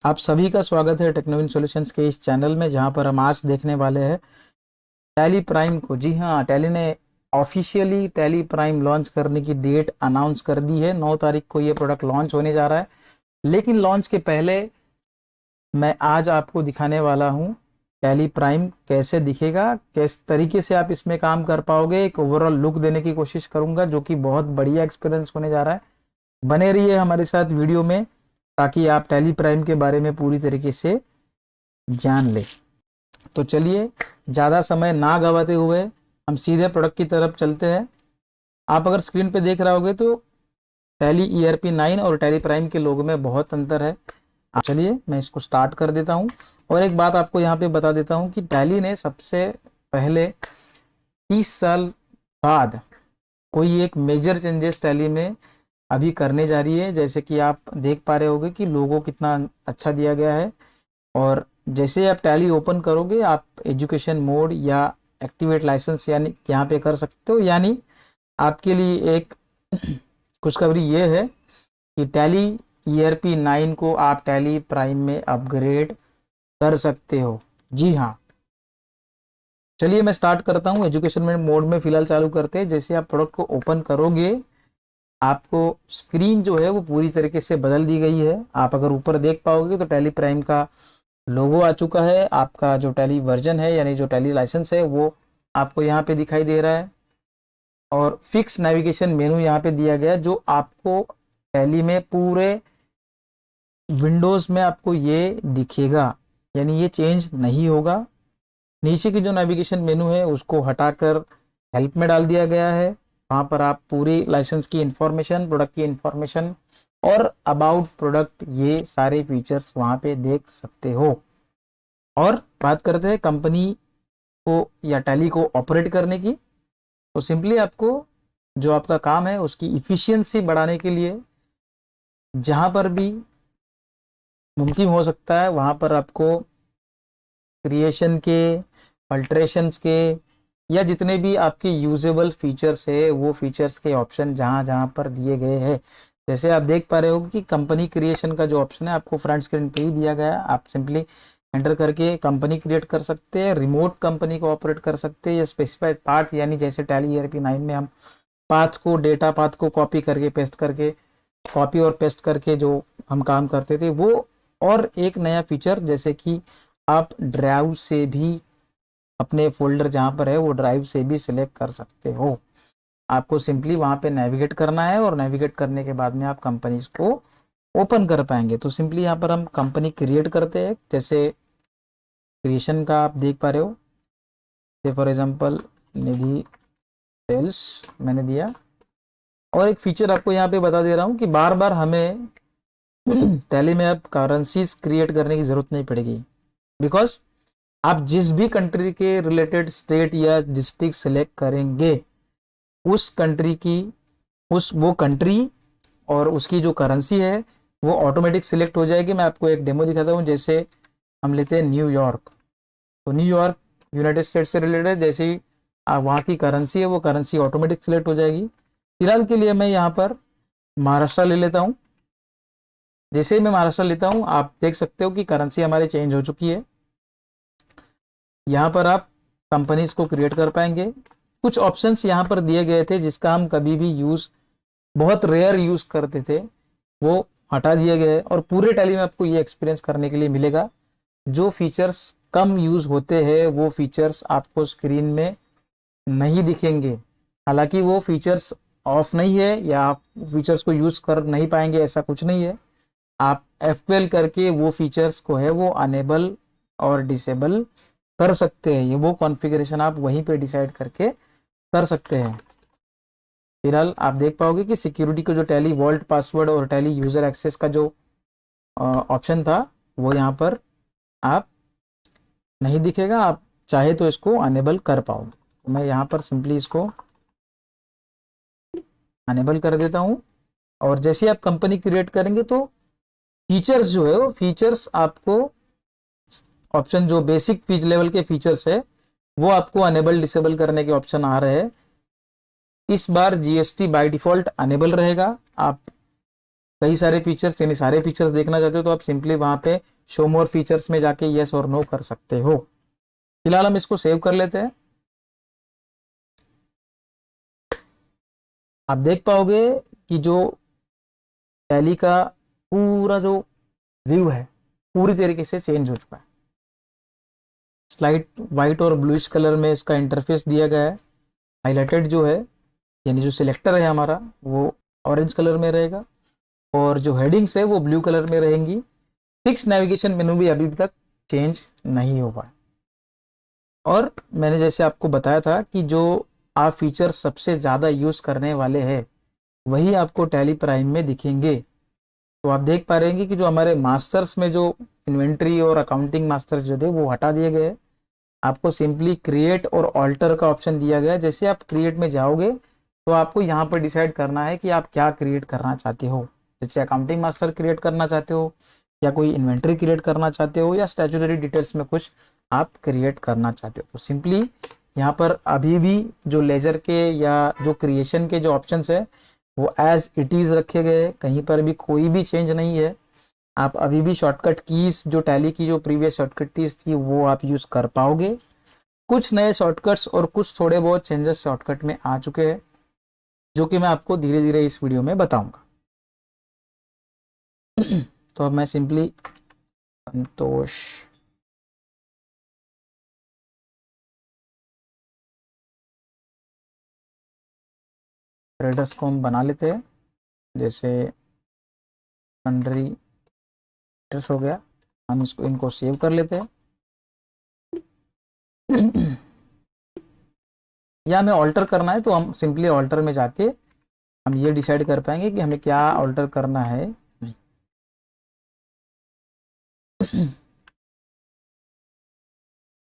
आप सभी का स्वागत है टेक्नोविन सॉल्यूशंस के इस चैनल में, जहां पर हम आज देखने वाले हैं टैली प्राइम को। जी हाँ, टैली ने ऑफिशियली टैली प्राइम लॉन्च करने की डेट अनाउंस कर दी है। 9 तारीख को ये प्रोडक्ट लॉन्च होने जा रहा है। लेकिन लॉन्च के पहले मैं आज आपको दिखाने वाला हूँ टैली प्राइम कैसे दिखेगा, किस तरीके से आप इसमें काम कर पाओगे। एक ओवरऑल लुक देने की कोशिश करूंगा, जो कि बहुत बढ़िया एक्सपीरियंस होने जा रहा है। बने रहिए हमारे साथ वीडियो में, ताकि आप टैली प्राइम के बारे में पूरी तरीके से जान ले। तो चलिए, ज़्यादा समय ना गवाते हुए हम सीधे प्रोडक्ट की तरफ चलते हैं। आप अगर स्क्रीन पे देख रहे होगे तो टैली ERP 9 और टैली प्राइम के लोगों में बहुत अंतर है। चलिए मैं इसको स्टार्ट कर देता हूं। और एक बात आपको यहाँ पे बता देता हूं कि टैली ने सबसे पहले 30 साल बाद कोई एक मेजर चेंजेस टैली में अभी करने जा रही है। जैसे कि आप देख पा रहे होंगे कि लोगो कितना अच्छा दिया गया है। और जैसे आप टैली ओपन करोगे, आप एजुकेशन मोड या एक्टिवेट लाइसेंस यानी यहाँ पे कर सकते हो। यानी आपके लिए एक खुशखबरी ये है कि टैली ERP 9 को आप टैली प्राइम में अपग्रेड कर सकते हो। जी हाँ, चलिए मैं स्टार्ट करता हूँ। एजुकेशन मोड में फिलहाल चालू करते हैं। जैसे आप प्रोडक्ट को ओपन करोगे, आपको स्क्रीन जो है वो पूरी तरीके से बदल दी गई है। आप अगर ऊपर देख पाओगे तो टैली प्राइम का लोगो आ चुका है। आपका जो टैली वर्जन है यानी जो टैली लाइसेंस है वो आपको यहाँ पे दिखाई दे रहा है। और फिक्स नेविगेशन मेनू यहाँ पे दिया गया, जो आपको टैली में पूरे विंडोज में आपको ये दिखेगा, यानी ये चेंज नहीं होगा। नीचे की जो नेविगेशन मेनू है उसको हटाकर हेल्प में डाल दिया गया है। वहाँ पर आप पूरी लाइसेंस की इंफॉर्मेशन, प्रोडक्ट की इंफॉर्मेशन और अबाउट प्रोडक्ट, ये सारे फीचर्स वहाँ पे देख सकते हो। और बात करते हैं कंपनी को या टैली को ऑपरेट करने की। तो सिंपली आपको जो आपका काम है उसकी इफिशियंसी बढ़ाने के लिए जहाँ पर भी मुमकिन हो सकता है वहाँ पर आपको क्रिएशन के, अल्टरेशंस के या जितने भी आपके यूजेबल फीचर्स है वो फीचर्स के ऑप्शन जहाँ जहाँ पर दिए गए हैं। जैसे आप देख पा रहे हो कि कंपनी क्रिएशन का जो ऑप्शन है आपको फ्रंट स्क्रीन पे ही दिया गया है। आप सिंपली एंटर करके कंपनी क्रिएट कर सकते हैं, रिमोट कंपनी को ऑपरेट कर सकते हैं, या स्पेसिफाइड पाथ, यानी जैसे टैली ERP 9 में हम पाथ को, डेटा पाथ को कॉपी करके पेस्ट करके, कॉपी और पेस्ट करके जो हम काम करते थे वो। और एक नया फीचर, जैसे कि आप ड्राइव से भी अपने फोल्डर जहाँ पर है वो ड्राइव से भी सिलेक्ट कर सकते हो। आपको सिंपली वहाँ पे नेविगेट करना है और नेविगेट करने के बाद में आप कंपनीज को ओपन कर पाएंगे। तो सिंपली यहाँ पर हम कंपनी क्रिएट करते हैं। जैसे क्रिएशन का आप देख पा रहे हो, फॉर एग्जांपल निधि सेल्स मैंने दिया। और एक फीचर आपको यहाँ पे बता दे रहा हूँ कि बार बार हमें टैली में अब करेंसीज क्रिएट करने की जरूरत नहीं पड़ेगी, बिकॉज आप जिस भी कंट्री के रिलेटेड स्टेट या डिस्ट्रिक्ट सेलेक्ट करेंगे, उस कंट्री की वो कंट्री और उसकी जो करेंसी है वो ऑटोमेटिक सिलेक्ट हो जाएगी। मैं आपको एक डेमो दिखाता हूँ। जैसे हम लेते हैं न्यूयॉर्क, तो न्यूयॉर्क यूनाइटेड स्टेट से रिलेटेड, जैसे ही वहाँ की करेंसी है वो करेंसी ऑटोमेटिक सिलेक्ट हो जाएगी। फिलहाल के लिए मैं यहाँ पर महाराष्ट्र ले लेता हूँ। जैसे ही मैं महाराष्ट्र लेता हूँ, आप देख सकते हो कि करेंसी हमारी चेंज हो चुकी है। यहाँ पर आप कंपनीज को क्रिएट कर पाएंगे। कुछ ऑप्शंस यहाँ पर दिए गए थे जिसका हम कभी भी बहुत रेयर यूज करते थे, वो हटा दिए गए। और पूरे टैली में आपको ये एक्सपीरियंस करने के लिए मिलेगा। जो फीचर्स कम यूज होते हैं वो फीचर्स आपको स्क्रीन में नहीं दिखेंगे। हालांकि वो फीचर्स ऑफ नहीं है या आप फीचर्स को यूज कर नहीं पाएंगे, ऐसा कुछ नहीं है। आप F12 करके वो फीचर्स को है वो अनेबल और डिसेबल कर सकते हैं। ये वो कॉन्फ़िगरेशन आप वहीं पे डिसाइड करके कर सकते हैं। फिलहाल आप देख पाओगे कि सिक्योरिटी को जो टैली वॉल्ट पासवर्ड और टैली यूजर एक्सेस का जो ऑप्शन था वो यहाँ पर आप नहीं दिखेगा। आप चाहे तो इसको अनेबल कर पाओ। मैं यहाँ पर सिंपली इसको अनेबल कर देता हूँ। और जैसे आप कंपनी क्रिएट करेंगे तो फीचर्स जो है वो फीचर्स आपको, ऑप्शन जो बेसिक फीच लेवल के फीचर्स है वो आपको अनेबल डिसेबल करने के ऑप्शन आ रहे हैं। इस बार GST बाय डिफॉल्ट अनेबल रहेगा। आप कई सारे फीचर्स यानी सारे फीचर्स देखना चाहते हो तो आप सिंपली वहां पे शो मोर फीचर्स में जाके यस और नो कर सकते हो। फिलहाल हम इसको सेव कर लेते हैं। आप देख पाओगे कि जो टैली का पूरा जो व्यू है पूरी तरीके से चेंज हो चुका है। स्लाइट वाइट और ब्लूइश कलर में इसका इंटरफेस दिया गया है। हाईलाइटेड जो है यानी जो सिलेक्टर है हमारा वो ऑरेंज कलर में रहेगा और जो हेडिंग्स है वो ब्लू कलर में रहेंगी। फिक्स नेविगेशन मेनू भी अभी तक चेंज नहीं हुआ है। और मैंने जैसे आपको बताया था कि जो आप फीचर सबसे ज़्यादा यूज़ करने वाले हैं वही आपको टैली प्राइम में दिखेंगे। तो आप देख पा रहे हैं कि जो हमारे मास्टर्स में जो इन्वेंट्री और अकाउंटिंग मास्टर्स जो थे वो हटा दिए गए। आपको सिंपली क्रिएट और ऑल्टर का ऑप्शन दिया गया है। जैसे आप क्रिएट में जाओगे तो आपको यहाँ पर डिसाइड करना है कि आप क्या क्रिएट करना चाहते हो। जैसे अकाउंटिंग मास्टर क्रिएट करना चाहते हो या कोई इन्वेंट्री क्रिएट करना चाहते हो या स्टैट्यूटरी डिटेल्स में कुछ आप क्रिएट करना चाहते हो। तो सिंपली यहाँ पर अभी भी जो लेजर के या जो क्रिएशन के जो ऑप्शंस है वो एज इट इज़ रखे गए। कहीं पर भी कोई भी चेंज नहीं है। आप अभी भी शॉर्टकट कीज जो टैली की जो प्रीवियस शॉर्टकट कीज थी वो आप यूज़ कर पाओगे। कुछ नए शॉर्टकट्स और कुछ थोड़े बहुत चेंजेस शॉर्टकट में आ चुके हैं जो कि मैं आपको धीरे धीरे इस वीडियो में बताऊंगा। तो अब मैं सिंपली संतोष ट्रेडर्स को हम बना लेते हैं। जैसे कंट्री एड्रेस हो गया, हम इसको इनको सेव कर लेते हैं। या हमें ऑल्टर करना है तो हम सिंपली ऑल्टर में जाके हम ये डिसाइड कर पाएंगे कि हमें क्या ऑल्टर करना है।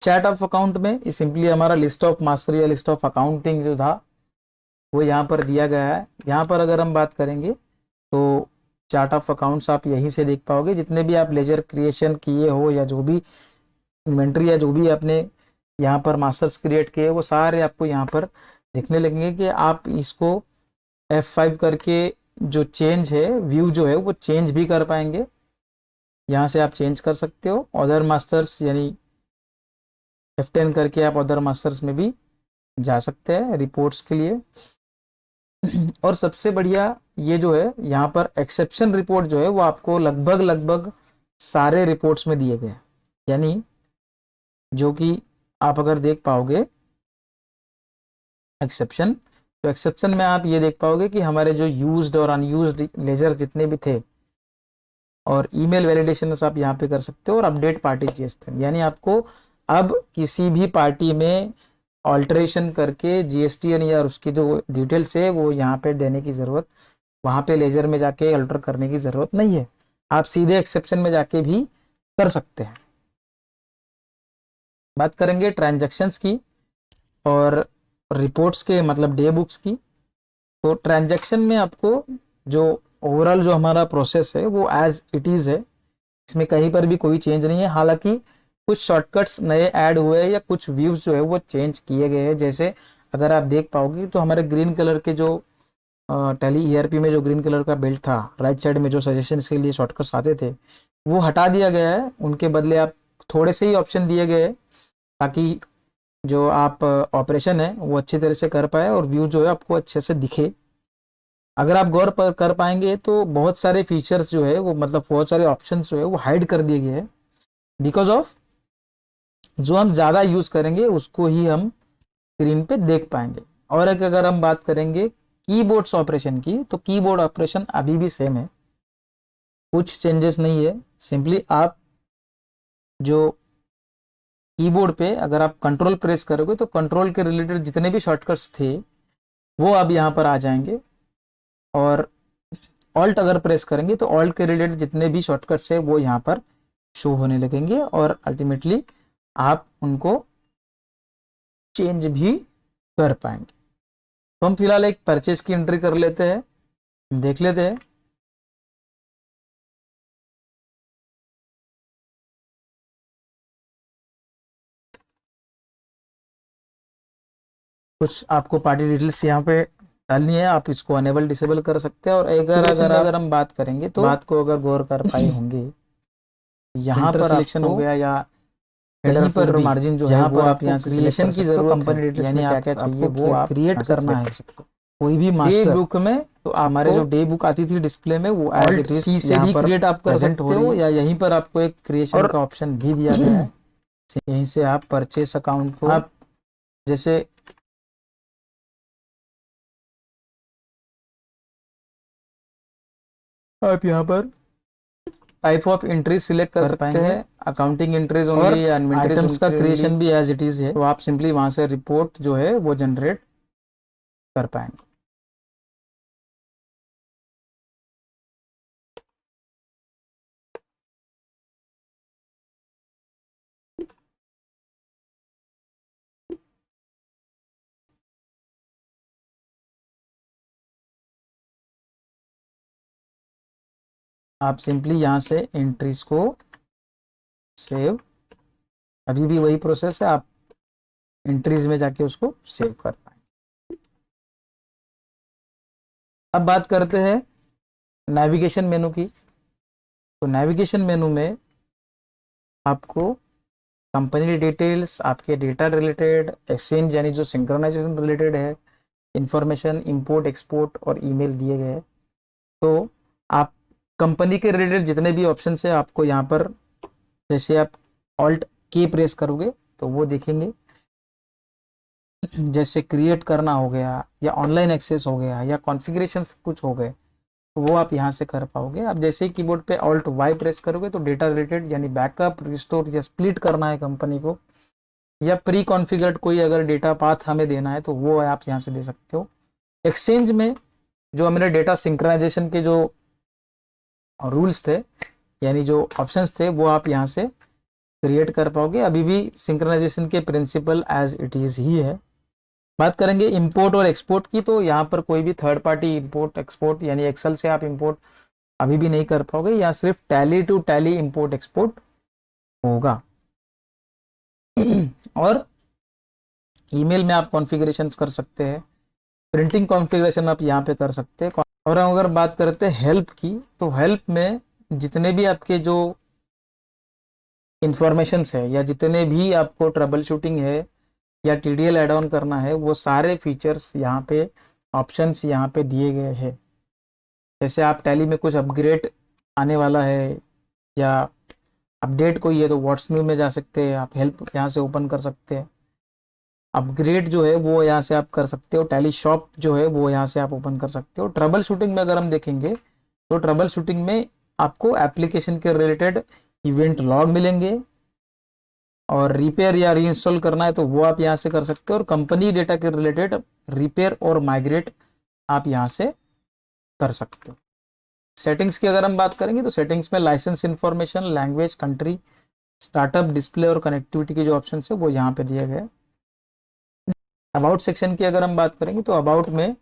चैट ऑफ अकाउंट में सिंपली हमारा लिस्ट ऑफ मास्टर या लिस्ट ऑफ अकाउंटिंग जो था वो यहाँ पर दिया गया है। यहाँ पर अगर हम बात करेंगे तो चार्ट ऑफ अकाउंट्स आप यहीं से देख पाओगे। जितने भी आप लेजर क्रिएशन किए हो या जो भी इन्वेंट्री या जो भी आपने यहाँ पर मास्टर्स क्रिएट किए वो सारे आपको यहाँ पर दिखने लगेंगे कि आप इसको F5 करके जो चेंज है व्यू जो है वो चेंज भी कर पाएंगे। यहाँ से आप चेंज कर सकते हो। अदर मास्टर्स यानी F10 करके आप अदर मास्टर्स में भी जा सकते हैं रिपोर्ट्स के लिए। और सबसे बढ़िया ये जो है यहाँ पर एक्सेप्शन रिपोर्ट जो है वो आपको लगभग सारे रिपोर्ट्स में दिए गए, यानी जो कि आप अगर देख पाओगे एक्सेप्शन, तो एक्सेप्शन में आप ये देख पाओगे कि हमारे जो यूज्ड और अनयूज्ड लेजर जितने भी थे और ईमेल वैलिडेशन आप यहाँ पे कर सकते हो और अपडेट पार्टी जीएसटी, यानी आपको अब किसी भी पार्टी में ऑल्टरेशन करके जीएसटीएन या उसकी जो डिटेल्स है वो यहाँ पे देने की ज़रूरत, वहाँ पे लेजर में जाके अल्टर करने की ज़रूरत नहीं है। आप सीधे एक्सेप्शन में जाके भी कर सकते हैं। बात करेंगे ट्रांजैक्शंस की और रिपोर्ट्स के मतलब डे बुक्स की। तो ट्रांजैक्शन में आपको जो ओवरऑल जो हमारा प्रोसेस है वो एज इट इज़ है, इसमें कहीं पर भी कोई चेंज नहीं है। हालांकि कुछ शॉर्टकट्स नए ऐड हुए हैं या कुछ व्यूज जो है वो चेंज किए गए हैं। जैसे अगर आप देख पाओगे तो हमारे ग्रीन कलर के जो टैली ईआरपी में जो ग्रीन कलर का बेल्ट था राइट साइड में जो सजेशन के लिए शॉर्टकट्स आते थे वो हटा दिया गया है। उनके बदले आप थोड़े से ही ऑप्शन दिए गए ताकि जो आप ऑपरेशन है वो अच्छी तरह से कर पाए और व्यू जो है आपको अच्छे से दिखे। अगर आप गौर पर कर पाएंगे तो बहुत सारे फीचर्स जो है वो मतलब बहुत सारे ऑप्शन जो है वो हाइड कर दिए गए हैं बिकॉज ऑफ जो हम ज़्यादा यूज़ करेंगे उसको ही हम स्क्रीन पे देख पाएंगे। और एक अगर हम बात करेंगे कीबोर्ड्स ऑपरेशन की तो कीबोर्ड ऑपरेशन अभी भी सेम है, कुछ चेंजेस नहीं है। सिंपली आप जो कीबोर्ड पे अगर आप कंट्रोल प्रेस करोगे तो कंट्रोल के रिलेटेड जितने भी शॉर्टकट्स थे वो अब यहाँ पर आ जाएंगे और ऑल्ट अगर प्रेस करेंगे तो ऑल्ट के रिलेटेड जितने भी शॉर्टकट्स है वो यहाँ पर शो होने लगेंगे और अल्टीमेटली आप उनको चेंज भी कर पाएंगे। तो हम फिलहाल एक परचेज की एंट्री कर लेते हैं, देख लेते हैं। कुछ आपको पार्टी डिटेल्स यहाँ पे डालनी है, आप इसको अनेबल डिसेबल कर सकते हैं। और अगर हम बात करेंगे तो बात को अगर गौर कर पाए होंगे यहाँ पर सिलेक्शन हो गया या कहीं पर भी मार्जिन जो है वो आप यहाँ से क्रिएशन की जरूरत कंपनी डिटेल्स में क्या क्या चाहिए वो आप क्रिएट करना है। कोई भी मास्टर बुक में तो हमारे जो डे बुक आती थी डिस्प्ले में वो एज इट इज सी से भी क्रिएट आप कर सकते हो, या यहीं पर आपको एक क्रिएशन का ऑप्शन भी दिया गया है। यहीं से आप परचेस अकाउंट को आप जैसे आप यहाँ पर टाइप ऑफ एंट्री सिलेक्ट कर सकते हैं, अकाउंटिंग एंट्रीज ओनली या आइटम्स का क्रिएशन भी एज इट इज है, तो आप सिंपली वहां से रिपोर्ट जो है वो जनरेट कर पाएंगे। आप सिंपली यहाँ से एंट्रीज को सेव, अभी भी वही प्रोसेस है, आप एंट्रीज में जाके उसको सेव कर पाएंगे। अब बात करते हैं नेविगेशन मेनू की। तो नेविगेशन मेनू में आपको कंपनी डिटेल्स, आपके डेटा रिलेटेड, एक्सचेंज यानी जो सिंक्रोनाइजेशन रिलेटेड है, इंफॉर्मेशन, इंपोर्ट एक्सपोर्ट और ईमेल दिए गए। तो आप कंपनी के रिलेटेड जितने भी ऑप्शन है आपको यहाँ पर, जैसे आप ऑल्ट के प्रेस करोगे तो वो देखेंगे, जैसे क्रिएट करना हो गया या ऑनलाइन एक्सेस हो गया या कॉन्फ़िगरेशन कुछ हो गए तो वो आप यहाँ से कर पाओगे। आप जैसे ही कीबोर्ड पे ऑल्ट वाई प्रेस करोगे तो डेटा रिलेटेड यानी बैकअप, रिस्टोर या स्प्लिट करना है कंपनी को, या प्री कॉन्फ़िगर्ड कोई अगर डेटा पाथ हमें देना है तो वो आप यहाँ से दे सकते हो। एक्सचेंज में जो हमारे डेटा सिंक्रोनाइजेशन के जो रूल्स थे यानी जो ऑप्शंस थे वो आप यहाँ से क्रिएट कर पाओगे। अभी भी सिंक्रोनाइजेशन के प्रिंसिपल एज इट इज ही है। बात करेंगे इंपोर्ट और एक्सपोर्ट की, तो यहाँ पर कोई भी थर्ड पार्टी इंपोर्ट एक्सपोर्ट यानी एक्सेल से आप इंपोर्ट अभी भी नहीं कर पाओगे, या सिर्फ tally to tally import export होगा। और ईमेल में आप कॉन्फ़िगरेशंस कर सकते हैं, प्रिंटिंग कॉन्फ़िगरेशन आप यहाँ पे कर सकते हैं। और अगर बात करते हैं हेल्प की, तो हेल्प में जितने भी आपके जो इंफॉर्मेशंस है या जितने भी आपको ट्रबल शूटिंग है या टीडीएल ऐड ऑन करना है वो सारे फीचर्स यहाँ पे, ऑप्शंस यहाँ पे दिए गए हैं। जैसे आप टैली में कुछ अपग्रेड आने वाला है या अपडेट कोई है तो व्हाट्सएप में जा सकते हैं, आप हेल्प यहाँ से ओपन कर सकते हैं। अपग्रेड जो है वो यहाँ से आप कर सकते हो, टैली शॉप जो है वो यहाँ से आप ओपन कर सकते हो। ट्रबल शूटिंग में अगर हम देखेंगे तो ट्रबल शूटिंग में आपको एप्लीकेशन के रिलेटेड इवेंट लॉग मिलेंगे, और रिपेयर या रीइंस्टॉल करना है तो वो आप यहाँ से कर सकते हो, और कंपनी डेटा के रिलेटेड रिपेयर और माइग्रेट आप यहाँ से कर सकते हो। सेटिंग्स की अगर हम बात करेंगे तो सेटिंग्स में licence information, language, country, startup, display और कनेक्टिविटी के जो ऑप्शन है वो यहाँ पे दिए गए। अबाउट सेक्शन की अगर हम बात करेंगे तो अबाउट में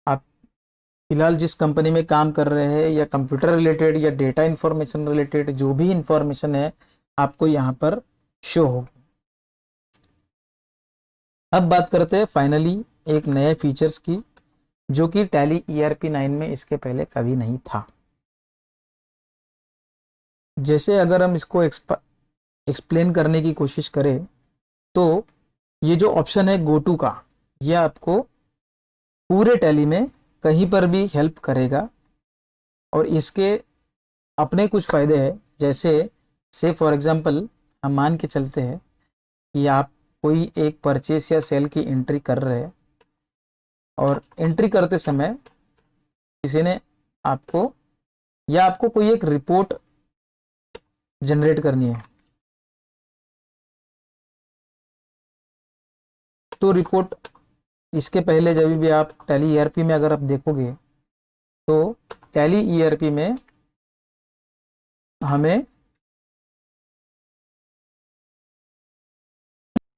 आप फिलहाल जिस कंपनी में काम कर रहे हैं या कंप्यूटर रिलेटेड या डेटा इंफॉर्मेशन रिलेटेड जो भी इंफॉर्मेशन है आपको यहाँ पर शो होगी। अब बात करते हैं फाइनली एक नए फीचर्स की जो कि टैली ईआरपी 9 में इसके पहले कभी नहीं था। जैसे अगर हम इसको एक्सप्लेन करने की कोशिश करें तो ये जो ऑप्शन है गो टू का, ये आपको पूरे टैली में कहीं पर भी हेल्प करेगा, और इसके अपने कुछ फ़ायदे हैं। जैसे से फॉर एग्जांपल हम मान के चलते हैं कि आप कोई एक परचेस या सेल की एंट्री कर रहे हैं, और एंट्री करते समय किसी ने आपको या आपको कोई एक रिपोर्ट जनरेट करनी है, तो रिपोर्ट इसके पहले जब भी आप टैली ईआरपी में अगर आप देखोगे तो टैली ईआरपी में हमें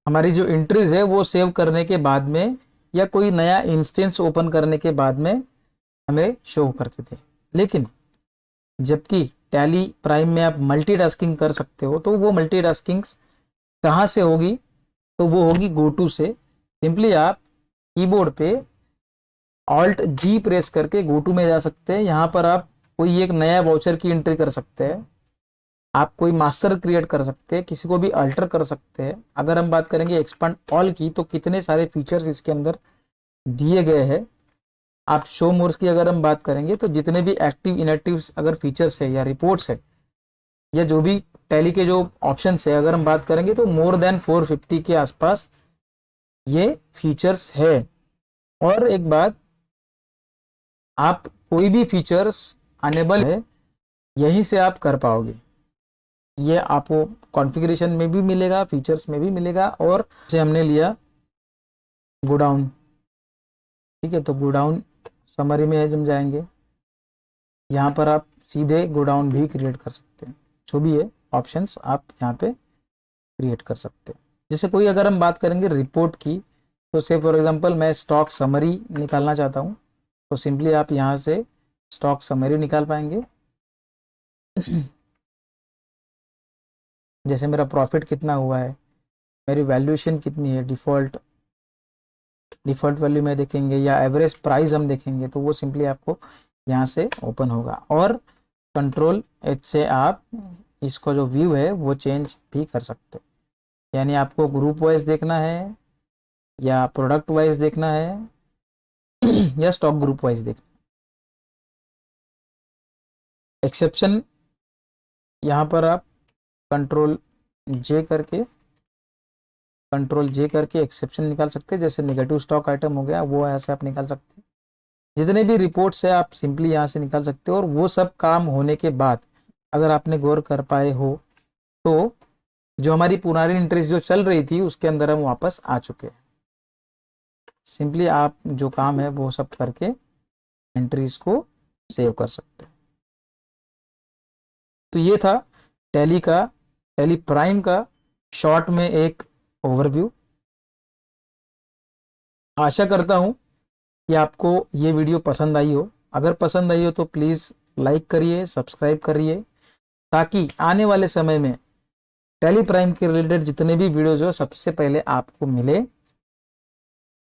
हमारी जो एंट्रीज है वो सेव करने के बाद में या कोई नया इंस्टेंस ओपन करने के बाद में हमें शो करते थे। लेकिन जबकि टैली प्राइम में आप मल्टीटास्किंग कर सकते हो, तो वो मल्टीटास्किंग कहाँ से होगी, तो वो होगी गो टू से। सिंपली आप कीबोर्ड पे ऑल्ट जी प्रेस करके गो टू में जा सकते हैं। यहाँ पर आप कोई एक नया वाउचर की एंट्री कर सकते हैं, आप कोई मास्टर क्रिएट कर सकते हैं, किसी को भी अल्टर कर सकते हैं। अगर हम बात करेंगे एक्सपांड ऑल की, तो कितने सारे फीचर्स इसके अंदर दिए गए हैं। आप शो मोर्स की अगर हम बात करेंगे तो जितने भी एक्टिव इनएक्टिव अगर फीचर्स है या रिपोर्ट्स है या जो भी टैली के जो ऑप्शंस है अगर हम बात करेंगे तो मोर देन 450 के आसपास ये फीचर्स है। और एक बात, आप कोई भी फीचर्स अनेबल है यहीं से आप कर पाओगे। ये आपको कॉन्फ़िगरेशन में भी मिलेगा, फीचर्स में भी मिलेगा। और से हमने लिया गोडाउन, ठीक है, तो गोडाउन समरी में है, जम जाएंगे यहाँ पर आप सीधे गोडाउन भी क्रिएट कर सकते हैं। जो भी है ऑप्शंस आप यहाँ पे क्रिएट कर सकते हैं। जैसे कोई अगर हम बात करेंगे रिपोर्ट की, तो से फॉर एग्जांपल मैं स्टॉक समरी निकालना चाहता हूँ, तो सिंपली आप यहाँ से स्टॉक समरी निकाल पाएंगे। जैसे मेरा प्रॉफिट कितना हुआ है, मेरी वैल्यूएशन कितनी है, डिफ़ॉल्ट वैल्यू में देखेंगे या एवरेज प्राइस हम देखेंगे, तो वो सिंपली आपको यहाँ से ओपन होगा। और कंट्रोल एच से आप इसको जो व्यू है वो चेंज भी कर सकते हैं। यानी आपको ग्रुप वाइज देखना है या प्रोडक्ट वाइज देखना है या स्टॉक ग्रुप वाइज देखना है। एक्सेप्शन यहाँ पर आप कंट्रोल जे करके एक्सेप्शन निकाल सकते हैं। जैसे नेगेटिव स्टॉक आइटम हो गया, वो ऐसे आप निकाल सकते हैं। जितने भी रिपोर्ट्स है आप सिंपली यहाँ से निकाल सकते हो। और वो सब काम होने के बाद अगर आपने गौर कर पाए हो तो जो हमारी पुरानी एंट्रीज जो चल रही थी उसके अंदर हम वापस आ चुके हैं। सिंपली आप जो काम है वो सब करके एंट्रीज को सेव कर सकते हैं। तो ये था टैली प्राइम का शॉर्ट में एक ओवरव्यू। आशा करता हूं कि आपको ये वीडियो पसंद आई हो। अगर पसंद आई हो तो प्लीज़ लाइक करिए, सब्सक्राइब करिए, ताकि आने वाले समय में टैली प्राइम के रिलेटेड जितने भी वीडियोज हो सबसे पहले आपको मिले।